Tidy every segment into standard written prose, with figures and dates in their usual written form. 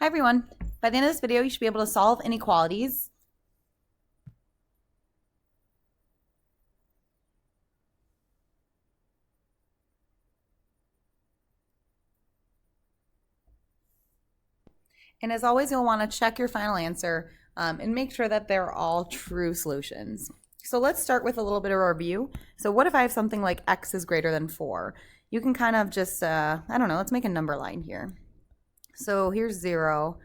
Hi everyone. By the end of this video, you should be able to solve inequalities. And as always, you'll want to check your final answer and make sure that they're all true solutions. So let's start with a little bit of a review. So what if I have something like x is greater than 4? You can kind of just, I don't know, let's make a number line here. So here's 0,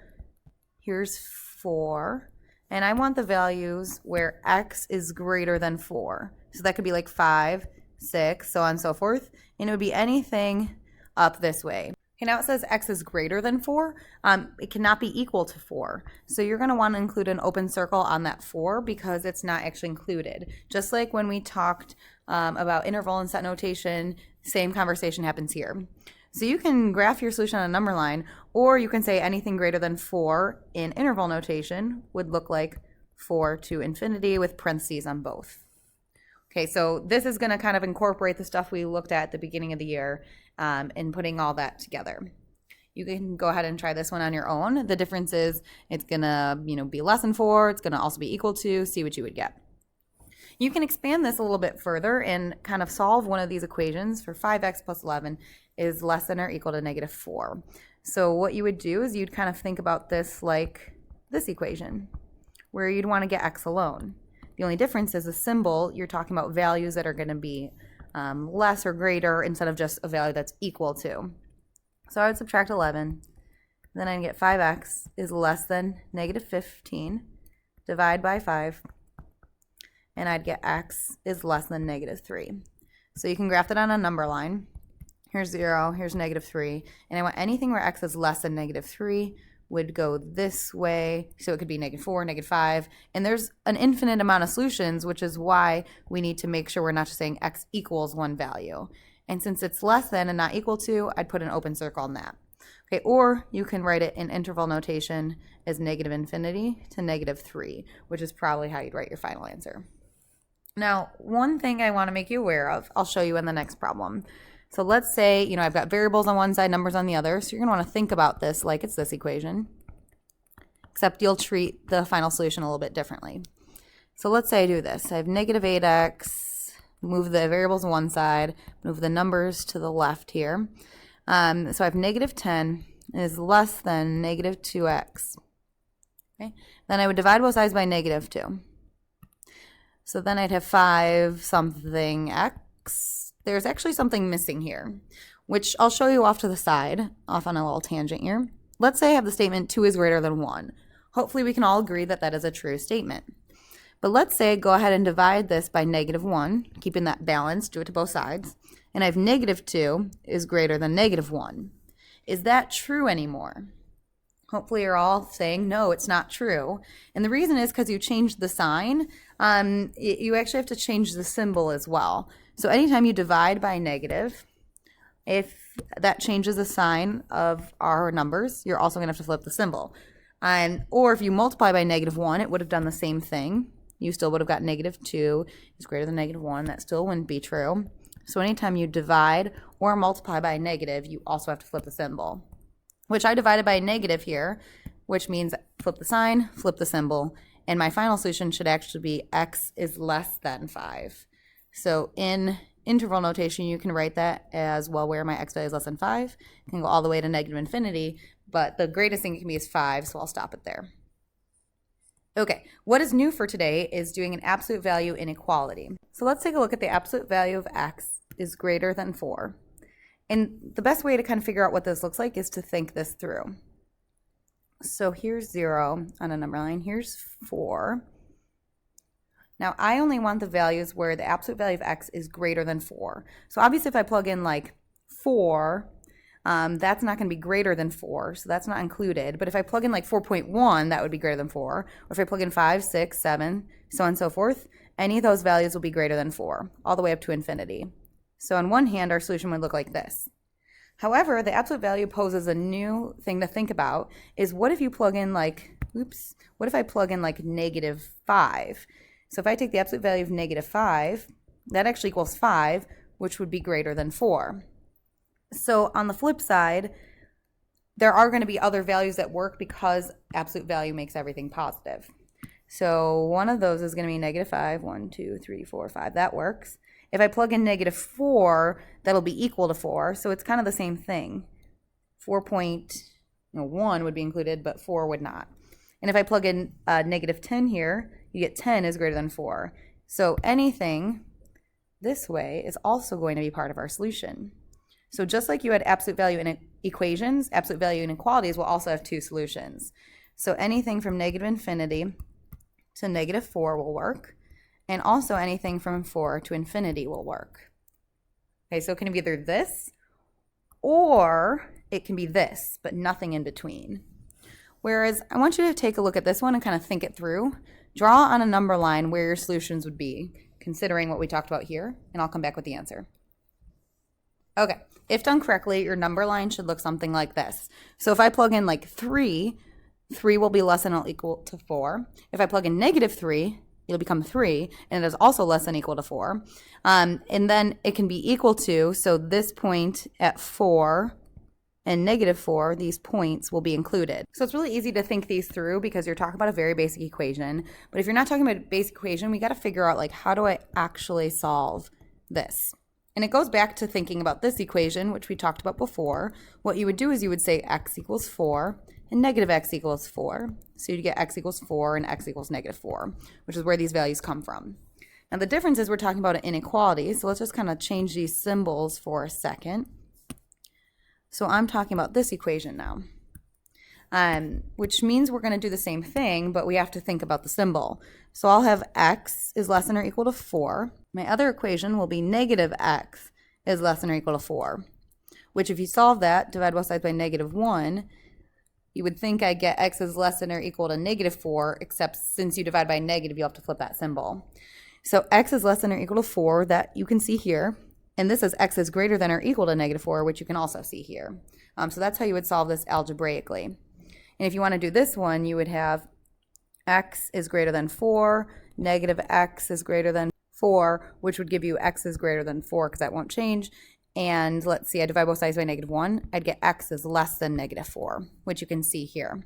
here's 4, and I want the values where x is greater than 4. So that could be like 5, 6, so on and so forth, and it would be anything up this way. Okay, now it says x is greater than 4. It cannot be equal to 4. So you're going to want to include an open circle on that 4 because it's not actually included. Just like when we talked about interval and set notation, same conversation happens here. So you can graph your solution on a number line, or you can say anything greater than 4 in interval notation would look like 4 to infinity with parentheses on both. Okay, so this is going to kind of incorporate the stuff we looked at the beginning of the year and putting all that together. You can go ahead and try this one on your own. The difference is it's going to be less than 4. It's going to also be equal to, see what you would get. You can expand this a little bit further and kind of solve one of these equations for 5x plus 11 is less than or equal to negative 4. So what you would do is you'd kind of think about this like this equation, where you'd want to get x alone. The only difference is the symbol, you're talking about values that are going to be less or greater instead of just a value that's equal to. So I would subtract 11, then I'd get 5x is less than negative 15, divide by 5, and I'd get x is less than negative 3. So you can graph it on a number line. Here's 0, here's negative 3, and I want anything where x is less than negative 3 would go this way, so it could be negative 4, negative 5, and there's an infinite amount of solutions, which is why we need to make sure we're not just saying x equals one value. And since it's less than and not equal to, I'd put an open circle on that. Okay, or you can write it in interval notation as negative infinity to negative 3, which is probably how you'd write your final answer. Now, one thing I want to make you aware of, I'll show you in the next problem. So let's say, I've got variables on one side, numbers on the other. So you're going to want to think about this like it's this equation, except you'll treat the final solution a little bit differently. So let's say I do this. I have negative 8x, move the variables on one side, move the numbers to the left here. So I have negative 10 is less than negative 2x. Okay. Then I would divide both sides by negative 2. So then I'd have 5 something x. There's actually something missing here, which I'll show you off to the side, off on a little tangent here. Let's say I have the statement 2 is greater than 1. Hopefully we can all agree that that is a true statement. But let's say I go ahead and divide this by negative 1, keeping that balanced, do it to both sides, and I have negative 2 is greater than negative 1. Is that true anymore? Hopefully you're all saying, no, it's not true. And the reason is because you changed the sign. You actually have to change the symbol as well. So anytime you divide by negative, if that changes the sign of our numbers, you're also going to have to flip the symbol. Or if you multiply by negative 1, it would have done the same thing. You still would have got negative 2 is greater than negative 1. That still wouldn't be true. So anytime you divide or multiply by negative, you also have to flip the symbol, which I divided by a negative here, which means flip the sign, flip the symbol, and my final solution should actually be x is less than 5. So in interval notation, you can write that as, well, where my x value is less than 5. It can go all the way to negative infinity, but the greatest thing it can be is 5, so I'll stop it there. Okay, what is new for today is doing an absolute value inequality. So let's take a look at the absolute value of x is greater than 4. And the best way to kind of figure out what this looks like is to think this through. So here's 0 on a number line, here's 4. Now I only want the values where the absolute value of x is greater than 4. So obviously if I plug in like 4, that's not going to be greater than 4, so that's not included. But if I plug in like 4.1, that would be greater than 4. Or if I plug in 5, 6, 7, so on and so forth, any of those values will be greater than 4, all the way up to infinity. So on one hand, our solution would look like this. However, the absolute value poses a new thing to think about, is what if you plug in like, what if I plug in like negative 5? So if I take the absolute value of negative 5, that actually equals 5, which would be greater than 4. So on the flip side, there are going to be other values that work because absolute value makes everything positive. So one of those is going to be negative 5. 1, 2, 3, 4, 5. That works. If I plug in negative 4, that'll be equal to 4. So it's kind of the same thing. 4.1 would be included, but 4 would not. And if I plug in negative 10 here, you get 10 is greater than 4. So anything this way is also going to be part of our solution. So just like you had absolute value in equations, absolute value inequalities will also have two solutions. So anything from negative infinity to negative 4 will work. And also anything from 4 to infinity will work. Okay, so it can be either this or it can be this, but nothing in between. Whereas I want you to take a look at this one and kind of think it through. Draw on a number line where your solutions would be, considering what we talked about here, and I'll come back with the answer. Okay, if done correctly, your number line should look something like this. So if I plug in like 3, 3 will be less than or equal to 4. If I plug in negative 3, it'll become 3, and it is also less than or equal to 4. And then it can be equal to, so this point at 4 and negative 4, these points will be included. So it's really easy to think these through because you're talking about a very basic equation. But if you're not talking about a basic equation, we got to figure out, like, how do I actually solve this? And it goes back to thinking about this equation, which we talked about before. What you would do is you would say x equals 4 and negative x equals 4. So you'd get x equals 4 and x equals negative 4, which is where these values come from. Now the difference is we're talking about an inequality, so let's just kind of change these symbols for a second. So I'm talking about this equation now, which means we're going to do the same thing, but we have to think about the symbol. So I'll have x is less than or equal to 4. My other equation will be negative x is less than or equal to 4, which if you solve that, divide both sides by negative 1, you would think I get x is less than or equal to negative 4, except since you divide by negative, you have to flip that symbol. So x is less than or equal to 4, that you can see here. And this is x is greater than or equal to negative 4, which you can also see here. So that's how you would solve this algebraically. And if you want to do this one, you would have x is greater than 4, negative x is greater than 4, which would give you x is greater than 4 because that won't change. And let's see, I divide both sides by negative 1. I'd get x is less than negative 4, which you can see here.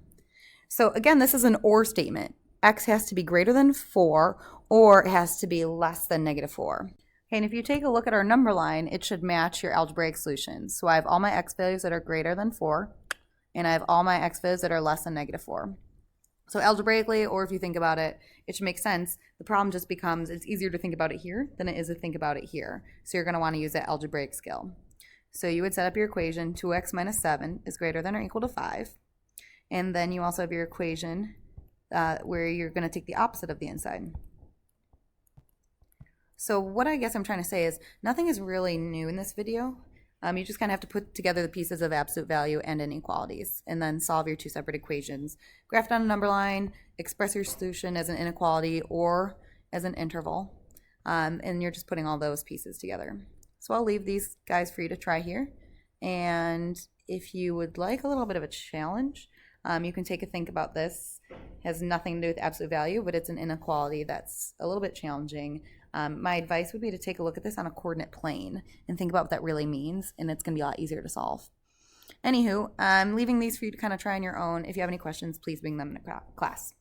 So again, this is an or statement. X has to be greater than 4, or it has to be less than negative 4. Okay, and if you take a look at our number line, it should match your algebraic solutions. So I have all my x values that are greater than 4, and I have all my x values that are less than negative 4. So algebraically, or if you think about it, it should make sense. The problem just becomes it's easier to think about it here than it is to think about it here. So you're going to want to use that algebraic skill. So you would set up your equation, 2x minus 7 is greater than or equal to 5. And then you also have your equation where you're going to take the opposite of the inside. So what I guess I'm trying to say is nothing is really new in this video. You just kind of have to put together the pieces of absolute value and inequalities and then solve your two separate equations. Graph it on a number line, express your solution as an inequality or as an interval, and you're just putting all those pieces together. So I'll leave these guys for you to try here. And if you would like a little bit of a challenge, you can take a think about this. It has nothing to do with absolute value, but it's an inequality that's a little bit challenging. My advice would be to take a look at this on a coordinate plane and think about what that really means, and it's going to be a lot easier to solve. Anywho, I'm leaving these for you to kind of try on your own. If you have any questions, please bring them in class.